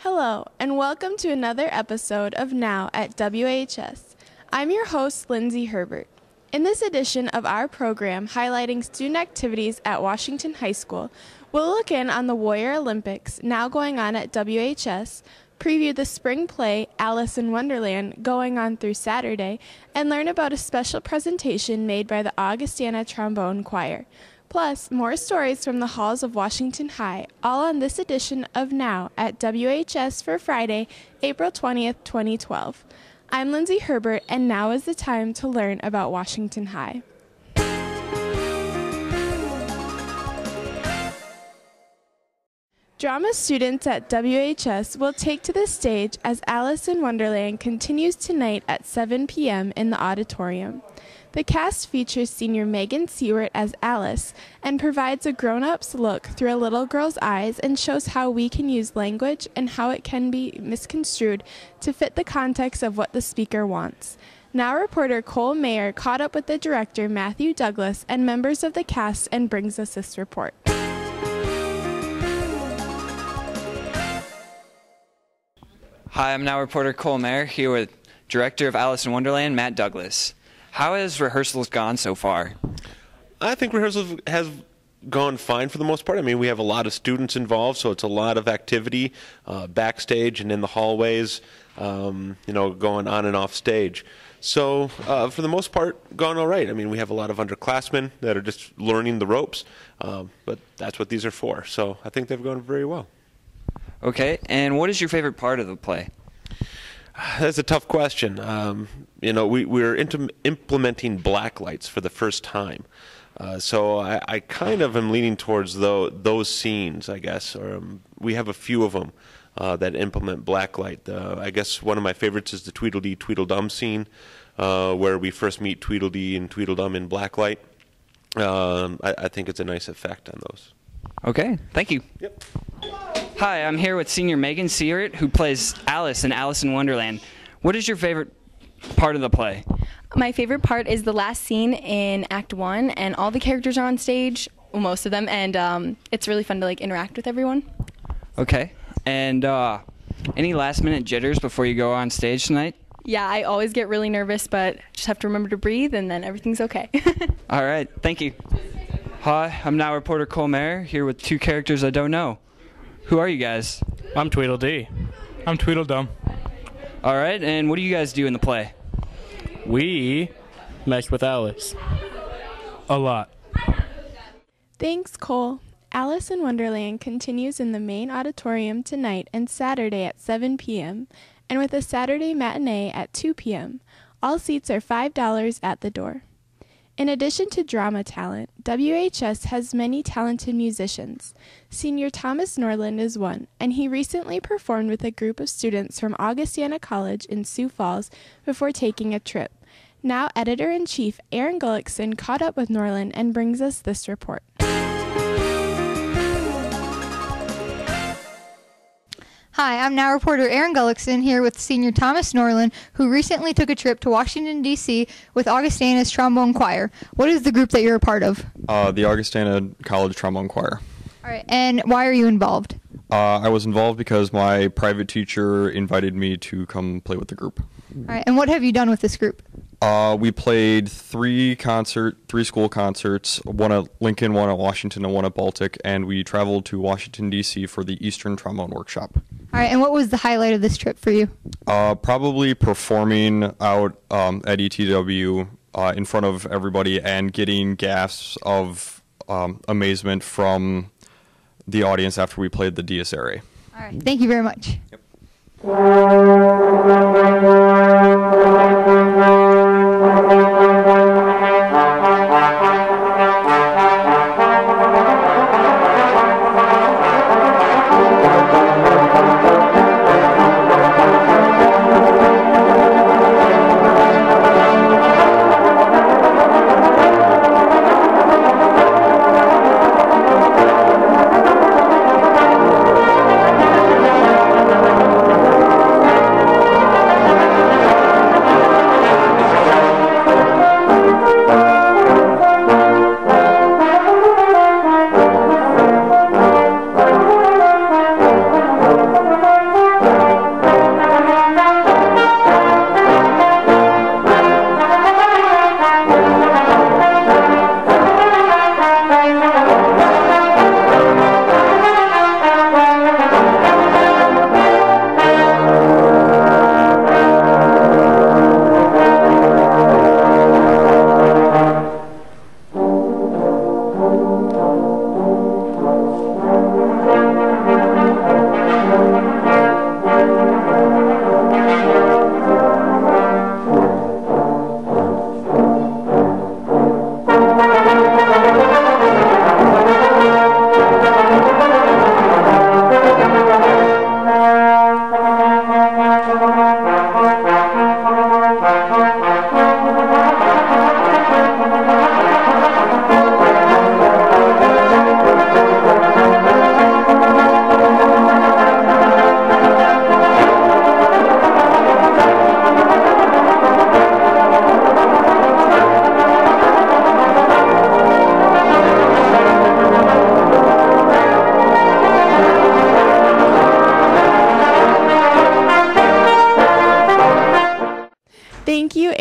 Hello, and welcome to another episode of Now at WHS. I'm your host, Lindsay Herbert. In this edition of our program highlighting student activities at Washington High School, we'll look in on the Warrior Olympics now going on at WHS, preview the spring play Alice in Wonderland going on through Saturday, and learn about a special presentation made by the Augustana Trombone Choir. Plus, more stories from the halls of Washington High, all on this edition of Now at WHS for Friday, April 20th, 2012. I'm Lindsay Herbert, and now is the time to learn about Washington High. Drama students at WHS will take to the stage as Alice in Wonderland continues tonight at 7 p.m. in the auditorium. The cast features senior Megan Seward as Alice and provides a grown-up's look through a little girl's eyes and shows how we can use language and how it can be misconstrued to fit the context of what the speaker wants. Now reporter Cole Mayer caught up with the director Matthew Douglas and members of the cast and brings us this report. Hi, I'm now reporter Cole Mayer here with director of Alice in Wonderland, Matt Douglas. How has rehearsals gone so far? I think rehearsals has gone fine for the most part. I mean, we have a lot of students involved, so it's a lot of activity backstage and in the hallways, going on and off stage. So for the most part, gone all right. I mean, we have a lot of underclassmen that are just learning the ropes, but that's what these are for. So I think they've gone very well. Okay, and what is your favorite part of the play? That's a tough question. We're implementing black lights for the first time. So I kind of am leaning towards those scenes, I guess. We have a few of them that implement black light. I guess one of my favorites is the Tweedledee Tweedledum scene, where we first meet Tweedledee and Tweedledum in black light. I think it's a nice effect on those. Okay, thank you. Yep. Hi, I'm here with senior Megan Seward, who plays Alice in Alice in Wonderland. What is your favorite part of the play? My favorite part is the last scene in Act 1, and all the characters are on stage, well, most of them, and it's really fun to interact with everyone. Okay, and any last-minute jitters before you go on stage tonight? Yeah, I always get really nervous, but just have to remember to breathe, and then everything's okay. All right, thank you. Hi, I'm now reporter Cole Mayer, here with two characters I don't know. Who are you guys? I'm Tweedledee. I'm Tweedledum. All right, and what do you guys do in the play? We mess with Alice. A lot. Thanks, Cole. Alice in Wonderland continues in the main auditorium tonight and Saturday at 7 p.m., and with a Saturday matinee at 2 p.m. All seats are $5 at the door. In addition to drama talent, WHS has many talented musicians. Senior Thomas Norland is one, and he recently performed with a group of students from Augustana College in Sioux Falls before taking a trip. Now Editor-in-Chief Aaron Gullickson caught up with Norland and brings us this report. Hi, I'm now reporter Aaron Gullickson here with senior Thomas Norland, who recently took a trip to Washington, D.C. with Augustana's Trombone Choir. What is the group that you're a part of? The Augustana College Trombone Choir. All right, and why are you involved? I was involved because my private teacher invited me to come play with the group. All right, and what have you done with this group? We played three school concerts, one at Lincoln, one at Washington, and one at Baltic, and we traveled to Washington, D.C. for the Eastern Trombone Workshop. All right, and what was the highlight of this trip for you? Probably performing out at ETW in front of everybody and getting gasps of amazement from the audience after we played the Dies Irae. All right, thank you very much. Yep.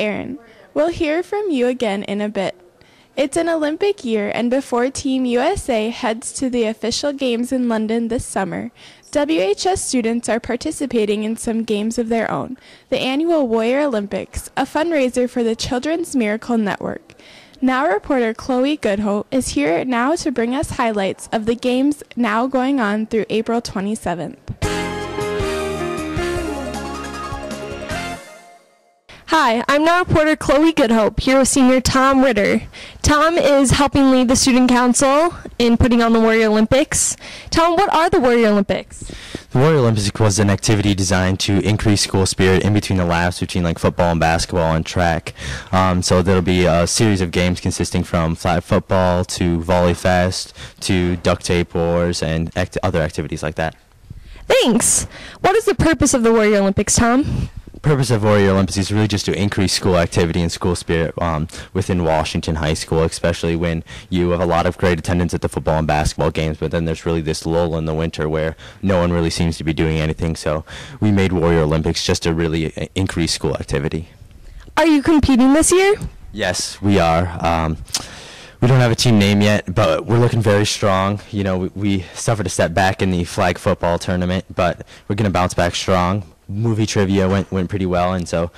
Aaron. We'll hear from you again in a bit. It's an Olympic year, and before Team USA heads to the official games in London this summer, WHS students are participating in some games of their own, the annual Warrior Olympics, a fundraiser for the Children's Miracle Network. Now reporter Chloe Goodhope is here now to bring us highlights of the games now going on through April 27th. Hi, I'm now reporter Chloe Goodhope, here with senior Tom Ritter. Tom is helping lead the Student Council in putting on the Warrior Olympics. Tom, what are the Warrior Olympics? The Warrior Olympics was an activity designed to increase school spirit in between the labs between like football and basketball and track. So there'll be a series of games consisting from flag football to volley fest to duct tape wars and other activities like that. Thanks. What is the purpose of the Warrior Olympics, Tom? The purpose of Warrior Olympics is really just to increase school activity and school spirit within Washington High School, especially when you have a lot of great attendance at the football and basketball games, but then there's really this lull in the winter where no one really seems to be doing anything. So we made Warrior Olympics just to really increase school activity. Are you competing this year? Yes, we are. We don't have a team name yet, but we're looking very strong. You know, we suffered a step back in the flag football tournament, but we're going to bounce back strong. Movie trivia went pretty well, and so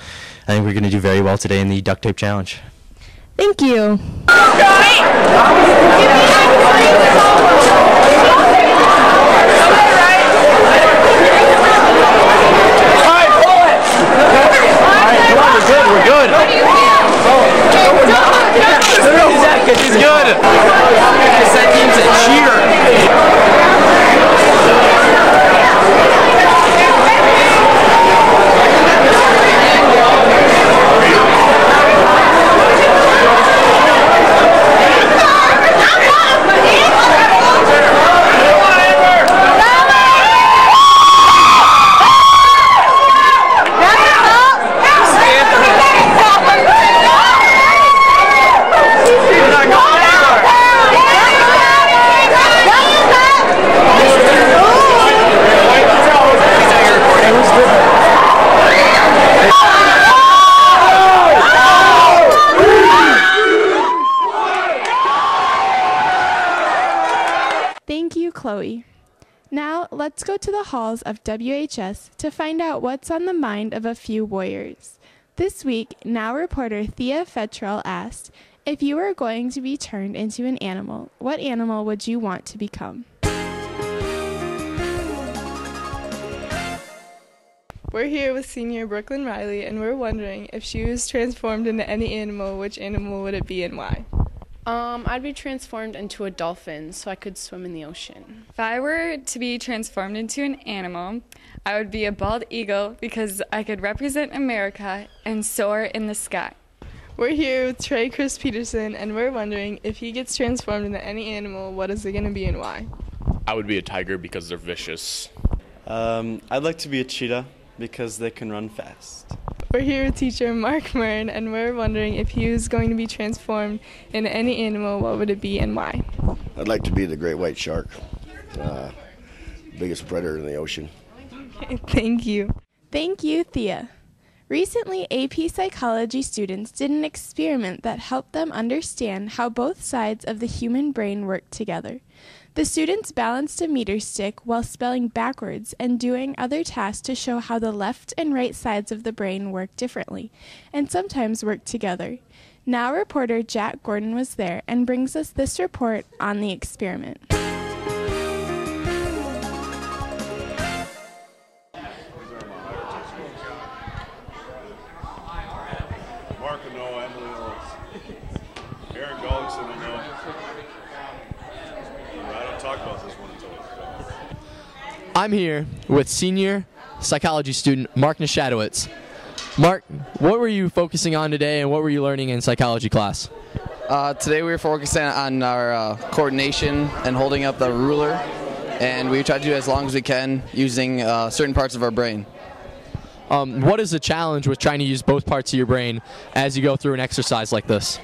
I think we're going to do very well today in the duct tape challenge. Thank you. We're good. He's good. That team's a cheer. Thank you, Chloe. Now, let's go to the halls of WHS to find out what's on the mind of a few warriors. This week, Now reporter Thea Fetrell asked, if you were going to be turned into an animal, what animal would you want to become? We're here with senior Brooklyn Riley, and we're wondering if she was transformed into any animal, which animal would it be and why? I'd be transformed into a dolphin so I could swim in the ocean. If I were to be transformed into an animal, I would be a bald eagle because I could represent America and soar in the sky. We're here with Trey Chris Peterson, and we're wondering if he gets transformed into any animal, what is it going to be and why? I would be a tiger because they're vicious. I'd like to be a cheetah because they can run fast. We're here with teacher Mark Mern, and we're wondering if he was going to be transformed into any animal, what would it be and why? I'd like to be the great white shark, biggest predator in the ocean. Okay, thank you. Thank you, Thea. Recently, AP Psychology students did an experiment that helped them understand how both sides of the human brain work together. The students balanced a meter stick while spelling backwards and doing other tasks to show how the left and right sides of the brain work differently, and sometimes work together. Now reporter Jack Gordon was there and brings us this report on the experiment. Mark will know, Emily knows. Aaron Gullickson will know. I don't talk about this one until it's done. I'm here with senior psychology student Mark Nashadowitz. Mark, what were you focusing on today and what were you learning in psychology class? Today we were focusing on our coordination and holding up the ruler, and we try to do it as long as we can using certain parts of our brain. What is the challenge with trying to use both parts of your brain as you go through an exercise like this?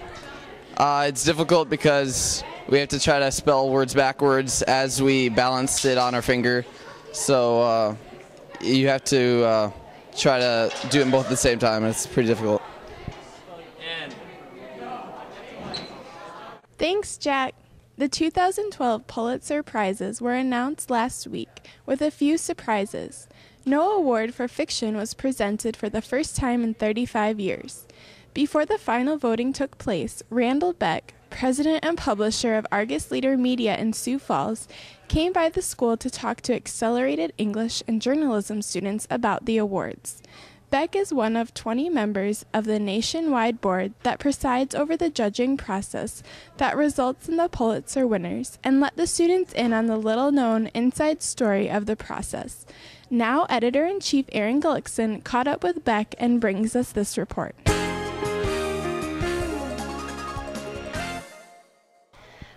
It's difficult because we have to try to spell words backwards as we balance it on our finger. So you have to try to do it both at the same time. It's pretty difficult. Thanks, Jack. The 2012 Pulitzer Prizes were announced last week with a few surprises. No award for fiction was presented for the first time in 35 years. Before the final voting took place, Randall Beck, president and publisher of Argus Leader Media in Sioux Falls, came by the school to talk to accelerated English and journalism students about the awards. Beck is one of 20 members of the nationwide board that presides over the judging process that results in the Pulitzer winners, and let the students in on the little-known inside story of the process. Now, Editor-in-Chief Aaron Gullickson caught up with Beck and brings us this report.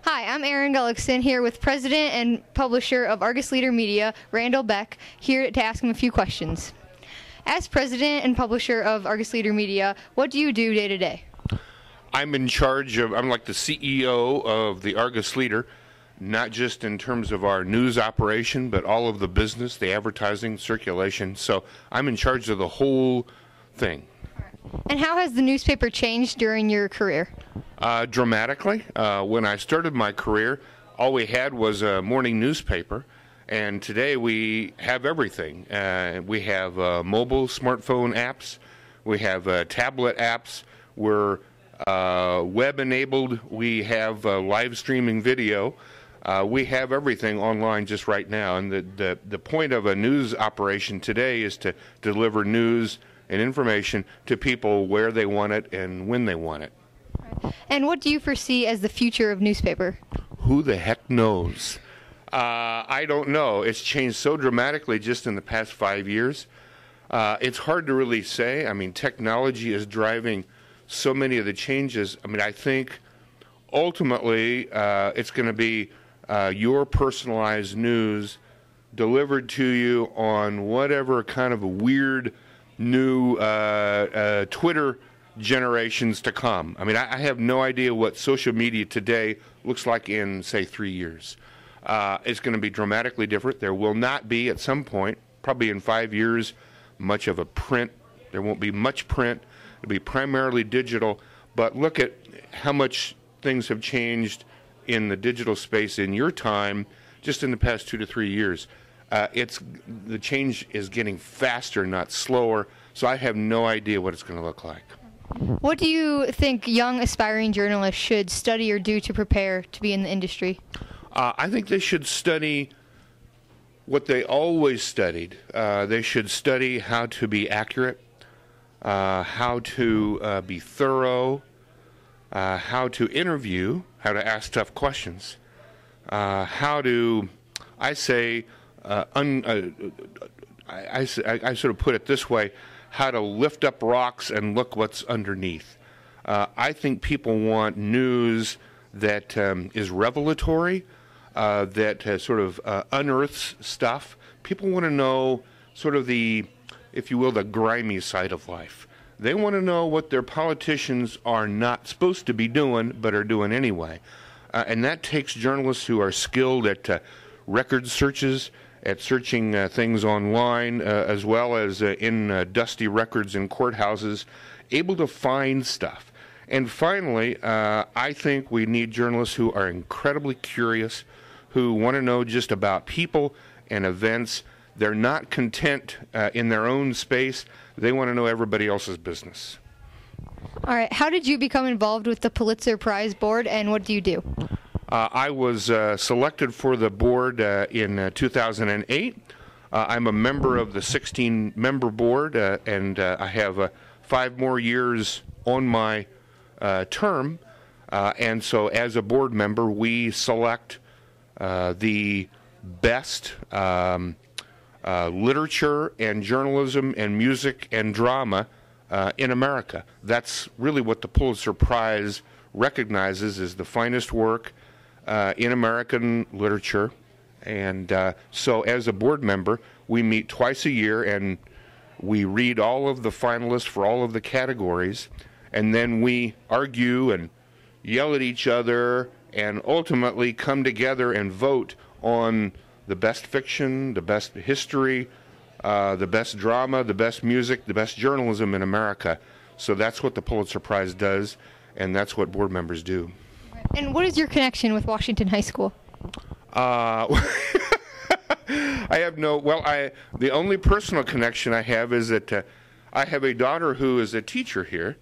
Hi, I'm Aaron Gullickson here with President and Publisher of Argus Leader Media, Randall Beck, here to ask him a few questions. As President and Publisher of Argus Leader Media, what do you do day to day? I'm in charge of, I'm like the CEO of the Argus Leader, not just in terms of our news operation, but all of the business, the advertising, circulation. So I'm in charge of the whole thing. And how has the newspaper changed during your career? Dramatically. When I started my career, all we had was a morning newspaper. And today we have everything. We have mobile smartphone apps. We have tablet apps. We're web-enabled. We have live streaming video. We have everything online just right now. And the point of a news operation today is to deliver news and information to people where they want it and when they want it. And what do you foresee as the future of newspaper? Who the heck knows? I don't know. It's changed so dramatically just in the past 5 years. It's hard to really say. I mean, technology is driving so many of the changes. I mean, I think ultimately it's going to be your personalized news delivered to you on whatever kind of a weird new Twitter generations to come. I mean, I have no idea what social media today looks like in, say, 3 years. It's going to be dramatically different. There will not be, at some point, probably in 5 years, much of a print. There won't be much print. It'll be primarily digital. But look at how much things have changed in the digital space in your time just in the past 2 to 3 years. The change is getting faster, not slower. So I have no idea what it's going to look like. What do you think young aspiring journalists should study or do to prepare to be in the industry? I think they should study what they always studied. They should study how to be accurate, how to be thorough, how to interview, how to ask tough questions, how to, I sort of put it this way, how to lift up rocks and look what's underneath. I think people want news that is revelatory, that sort of unearths stuff. People want to know sort of the, if you will, the grimy side of life. They want to know what their politicians are not supposed to be doing, but are doing anyway. And that takes journalists who are skilled at record searches, at searching things online, as well as in dusty records in courthouses, able to find stuff. And finally, I think we need journalists who are incredibly curious, who want to know just about people and events. They're not content in their own space. They want to know everybody else's business. All right. How did you become involved with the Pulitzer Prize Board, and what do you do? I was selected for the board in 2008. I'm a member of the 16-member board, and I have 5 more years on my term. And so as a board member, we select the best literature and journalism and music and drama in America. That's really what the Pulitzer Prize recognizes, is the finest work in American literature. And so as a board member, we meet twice a year and we read all of the finalists for all of the categories, and then we argue and yell at each other and ultimately come together and vote on the best fiction, the best history, the best drama, the best music, the best journalism in America. So that's what the Pulitzer Prize does, and that's what board members do. And what is your connection with Washington High School? I have the only personal connection I have is that I have a daughter who is a teacher here.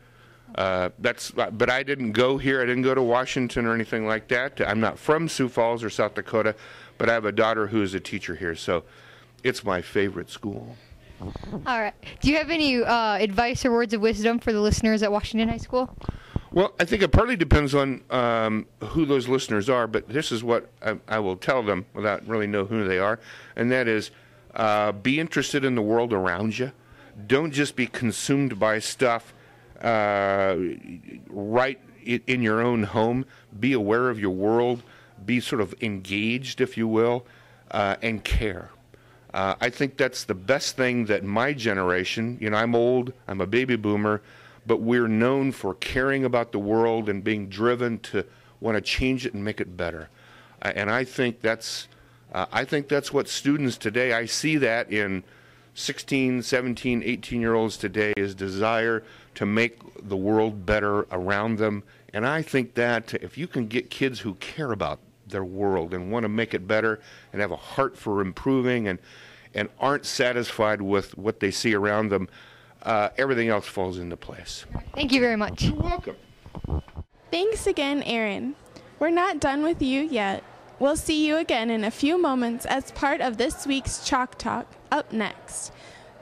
But I didn't go here. I didn't go to Washington or anything like that. I'm not from Sioux Falls or South Dakota, but I have a daughter who is a teacher here, so it's my favorite school. All right. Do you have any advice or words of wisdom for the listeners at Washington High School? Well, I think it partly depends on who those listeners are, but this is what I will tell them without really know who they are, and that is be interested in the world around you. Don't just be consumed by stuff right in your own home. Be aware of your world. Be sort of engaged, if you will, and care. I think that's the best thing that my generation, I'm old, I'm a baby boomer, but we're known for caring about the world and being driven to want to change it and make it better. And I think that's what students today, I see that in 16, 17, 18-year-olds today, is desire to make the world better around them. And I think that if you can get kids who care about their world and want to make it better and have a heart for improving and aren't satisfied with what they see around them, everything else falls into place. Thank you very much. You're welcome. Thanks again, Aaron. We're not done with you yet. We'll see you again in a few moments as part of this week's Chalk Talk. Up next,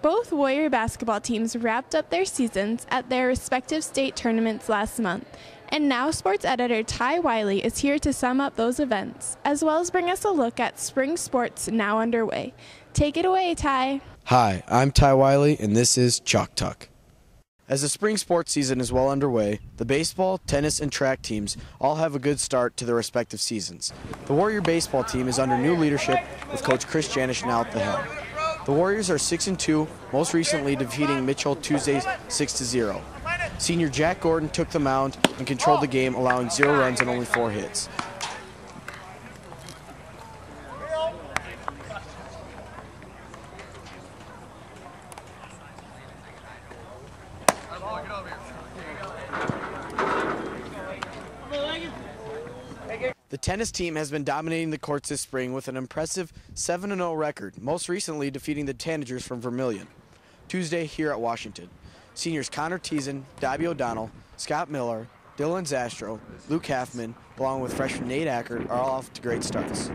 both Warrior basketball teams wrapped up their seasons at their respective state tournaments last month, and now sports editor Ty Wiley is here to sum up those events, as well as bring us a look at spring sports now underway. Take it away, Ty. Hi, I'm Ty Wiley, and this is Chalk Talk. As the spring sports season is well underway, the baseball, tennis, and track teams all have a good start to their respective seasons. The Warrior baseball team is under new leadership with Coach Chris Janish now at the helm. The Warriors are 6-2, most recently defeating Mitchell Tuesday 6-0. Senior Jack Gordon took the mound and controlled the game, allowing 0 runs and only 4 hits. The tennis team has been dominating the courts this spring with an impressive 7-0 record, most recently defeating the Tanagers from Vermilion Tuesday here at Washington. Seniors Connor Teason, Dobby O'Donnell, Scott Miller, Dylan Zastro, Luke Halfman, along with freshman Nate Ackert, are all off to great starts.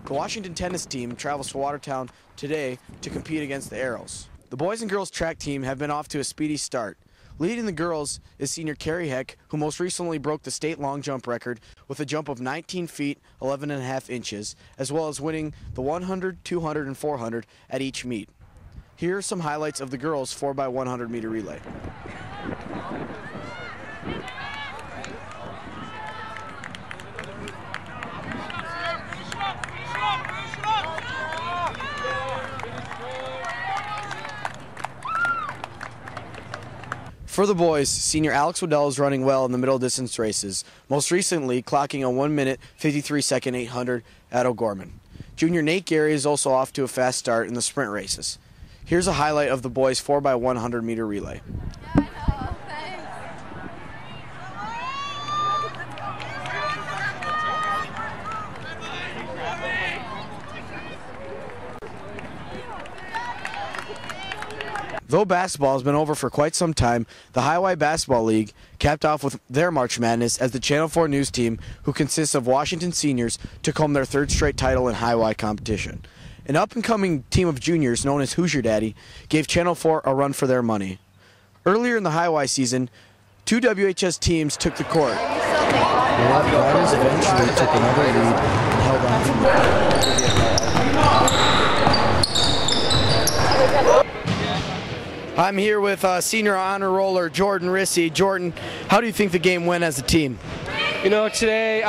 The Washington tennis team travels to Watertown today to compete against the Arrows. The boys and girls track team have been off to a speedy start. Leading the girls is senior Carrie Heck, who most recently broke the state long jump record with a jump of 19 feet, 11.5 inches, as well as winning the 100, 200, and 400 at each meet. Here are some highlights of the girls' 4x100 meter relay. For the boys, senior Alex Waddell is running well in the middle distance races, most recently clocking a 1 minute, 53 second 800 at O'Gorman. Junior Nate Gary is also off to a fast start in the sprint races. Here's a highlight of the boys' 4x100 meter relay. Though basketball has been over for quite some time, the Highway Basketball League capped off with their March Madness as the Channel 4 News team, who consists of Washington seniors, took home their 3rd straight title in Highway competition. An up-and-coming team of juniors known as Hoosier Daddy gave Channel 4 a run for their money. Earlier in the Highway season, 2 WHS teams took the court. The Riders eventually took another lead and held on from the I'm here with senior honor roller Jordan Rissy. Jordan, how do you think the game went as a team? You know, today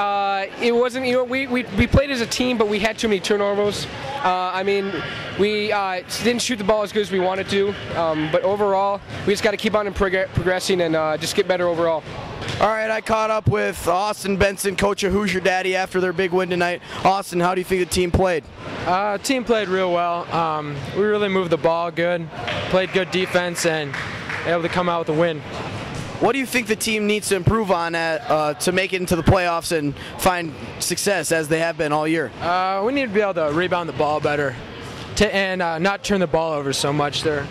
it wasn't. You know, we played as a team, but we had too many turnovers. I mean, we didn't shoot the ball as good as we wanted to. But overall, we just got to keep on progressing and just get better overall. All right, I caught up with Austin Benson, coach of Hoosier Daddy, after their big win tonight. Austin, how do you think the team played? Team played real well. We really moved the ball good, played good defense, and able to come out with a win. What do you think the team needs to improve on to make it into the playoffs and find success as they have been all year? We need to be able to rebound the ball better and not turn the ball over so much. They're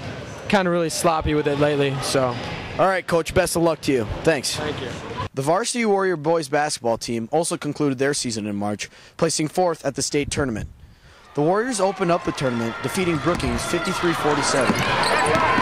kind of really sloppy with it lately. So, all right, Coach, best of luck to you. Thanks. Thank you. The Varsity Warrior boys basketball team also concluded their season in March, placing 4th at the state tournament. The Warriors opened up the tournament, defeating Brookings 53-47.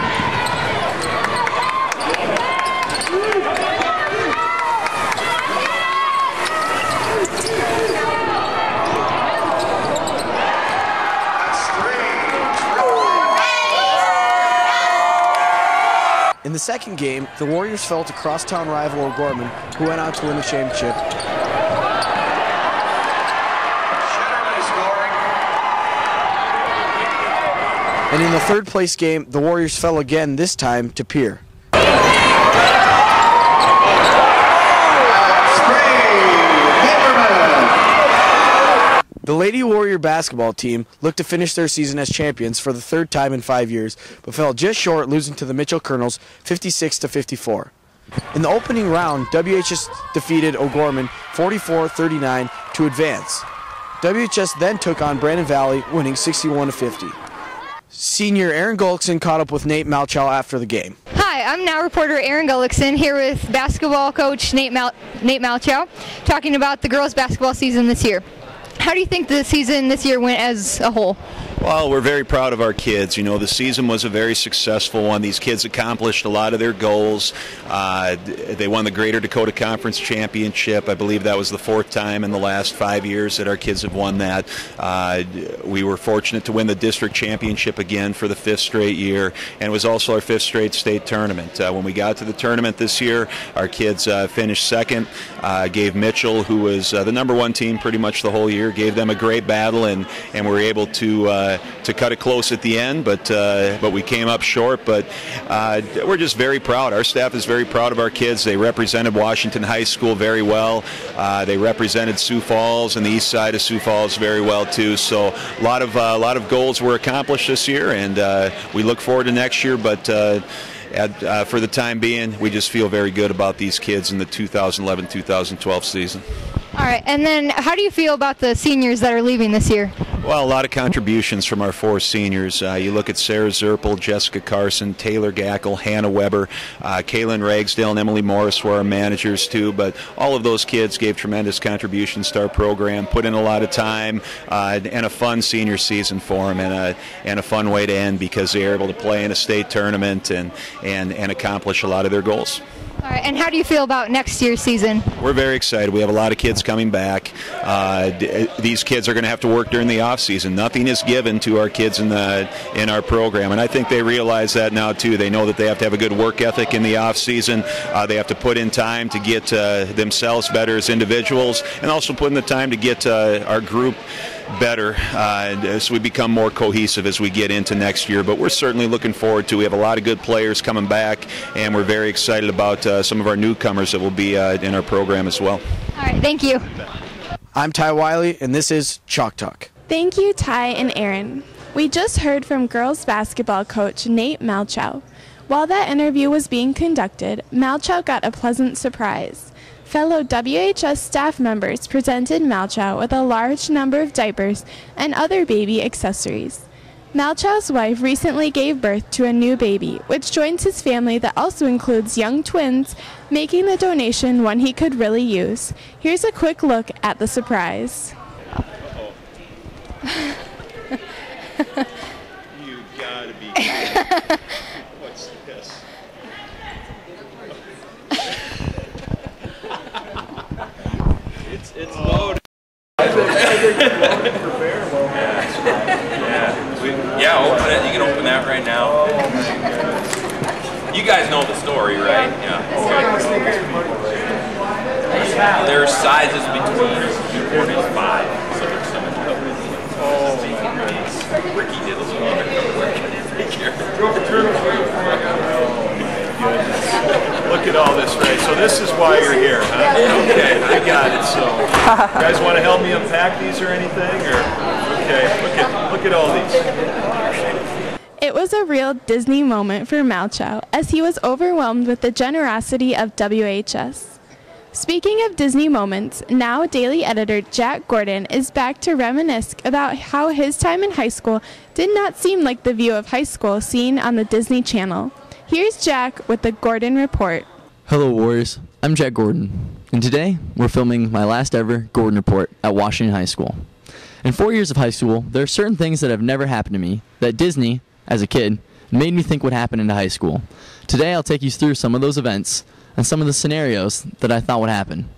In the second game, the Warriors fell to crosstown rival O'Gorman, who went on to win the championship. And in the third place game, the Warriors fell again, this time to Pier. The Lady Warrior basketball team looked to finish their season as champions for the 3rd time in 5 years, but fell just short, losing to the Mitchell Colonels 56-54. In the opening round, WHS defeated O'Gorman 44-39 to advance. WHS then took on Brandon Valley, winning 61-50. Senior Aaron Gullickson caught up with Nate Malchow after the game. Hi, I'm now reporter Aaron Gullickson here with basketball coach Nate Malchow, talking about the girls' basketball season this year. How do you think the season this year went as a whole? Well, we're very proud of our kids. You know, the season was a very successful one. These kids accomplished a lot of their goals. They won the Greater Dakota Conference Championship. I believe that was the 4th time in the last 5 years that our kids have won that. We were fortunate to win the district championship again for the 5th straight year, and it was also our 5th straight state tournament. When we got to the tournament this year, our kids finished 2nd, gave Mitchell, who was the #1 team pretty much the whole year, gave them a great battle, and were able to cut it close at the end, but we came up short. But we're just very proud. Our staff is very proud of our kids. They represented Washington High School very well. They represented Sioux Falls and the east side of Sioux Falls very well too. So a lot of goals were accomplished this year, and we look forward to next year. But for the time being, we just feel very good about these kids in the 2011-2012 season. All right, and then how do you feel about the seniors that are leaving this year? Well, a lot of contributions from our 4 seniors. You look at Sarah Zerpel, Jessica Carson, Taylor Gackle, Hannah Weber, Kaylin Ragsdale, and Emily Morris were our managers too. But all of those kids gave tremendous contributions to our program, put in a lot of time, and a fun senior season for them, and a fun way to end because they were able to play in a state tournament and accomplish a lot of their goals. All right, and how do you feel about next year's season? We're very excited. We have a lot of kids coming back. These kids are going to have to work during the off season. Nothing is given to our kids in our program, and I think they realize that now too. They know that they have to have a good work ethic in the off season. They have to put in time to get themselves better as individuals, and also put in the time to get our group better as we become more cohesive as we get into next year. But we're certainly looking forward to. We have a lot of good players coming back, and we're very excited about some of our newcomers that will be in our program as well. All right, thank you. I'm Ty Wiley, and this is Chalk Talk. Thank you, Ty and Aaron. We just heard from girls basketball coach Nate Malchow. While that interview was being conducted, Malchow got a pleasant surprise. Fellow WHS staff members presented Malchow with a large number of diapers and other baby accessories. Malchow's wife recently gave birth to a new baby, which joins his family that also includes young twins, making the donation one he could really use. Here's a quick look at the surprise. You gotta be kidding. What's this? It's loaded. Yeah, open it. You can open that right now. You guys know the story, right? Yeah. Okay. There are sizes between 4 and 5. So there's some Ricky did a little undercover work. Look at all this, right? So this is why you're here, huh? Okay, I got it. So, you guys want to help me unpack these or anything? Or okay, look at all these. It was a real Disney moment for Malchow as he was overwhelmed with the generosity of WHS. Speaking of Disney moments, now daily editor Jack Gordon is back to reminisce about how his time in high school did not seem like the view of high school seen on the Disney Channel. Here's Jack with the Gordon Report. Hello Warriors, I'm Jack Gordon, and today we're filming my last ever Gordon Report at Washington High School. In 4 years of high school, there are certain things that have never happened to me that Disney, as a kid, made me think would happen into high school. Today I'll take you through some of those events and some of the scenarios that I thought would happen.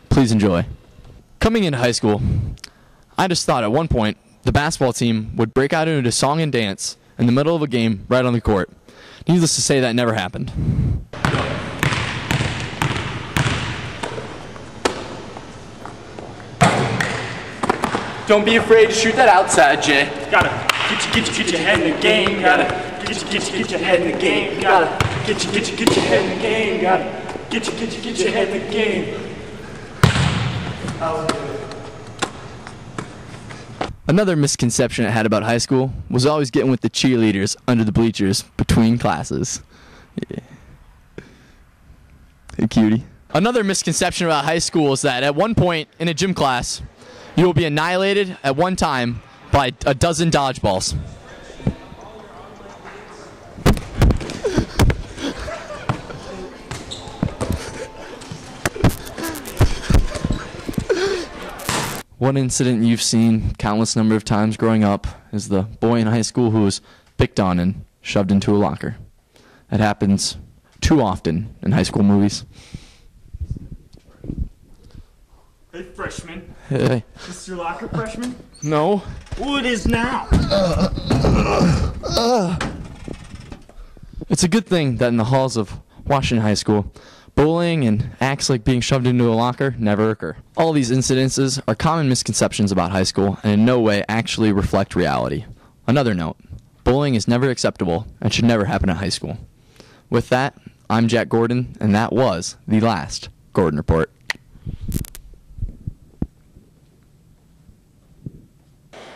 Please enjoy. Coming into high school, I just thought at one point the basketball team would break out into song and dance in the middle of a game right on the court. Needless to say, that never happened. Don't be afraid to shoot that outside, Jay. Gotta get your head in the game. Gotta get your head in the game. Gotta get your head in the game. Gotta get your head in the game. Another misconception I had about high school was always getting with the cheerleaders under the bleachers between classes. Yeah. Hey, cutie. Another misconception about high school is that at one point in a gym class, you will be annihilated at one time by a dozen dodgeballs. One incident you've seen countless number of times growing up is the boy in high school who was picked on and shoved into a locker. That happens too often in high school movies. Hey, freshman. Hey. Is this your locker, freshman? No. Well, it is now. It's a good thing that in the halls of Washington High School, bullying and acts like being shoved into a locker never occur. All these incidences are common misconceptions about high school and in no way actually reflect reality. Another note, bullying is never acceptable and should never happen at high school. With that, I'm Jack Gordon, and that was the last Gordon Report.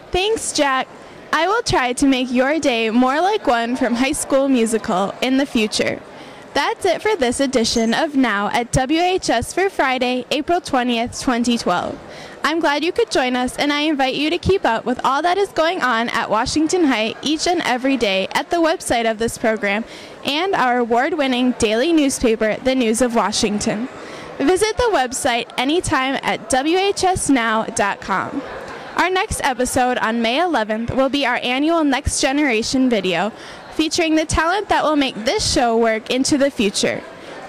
Thanks, Jack. I will try to make your day more like one from High School Musical in the future. That's it for this edition of Now at WHS for Friday, April 20th, 2012. I'm glad you could join us, and I invite you to keep up with all that is going on at Washington High each and every day at the website of this program and our award-winning daily newspaper, The News of Washington. Visit the website anytime at WHSnow.com. Our next episode on May 11th will be our annual Next Generation video, featuring the talent that will make this show work into the future.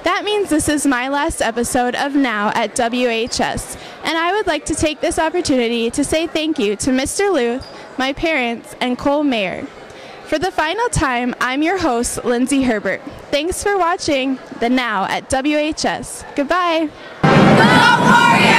That means this is my last episode of Now at WHS, and I would like to take this opportunity to say thank you to Mr. Luth, my parents, and Cole Mayer. For the final time, I'm your host, Lindsay Herbert. Thanks for watching the Now at WHS. Goodbye. Go Warriors!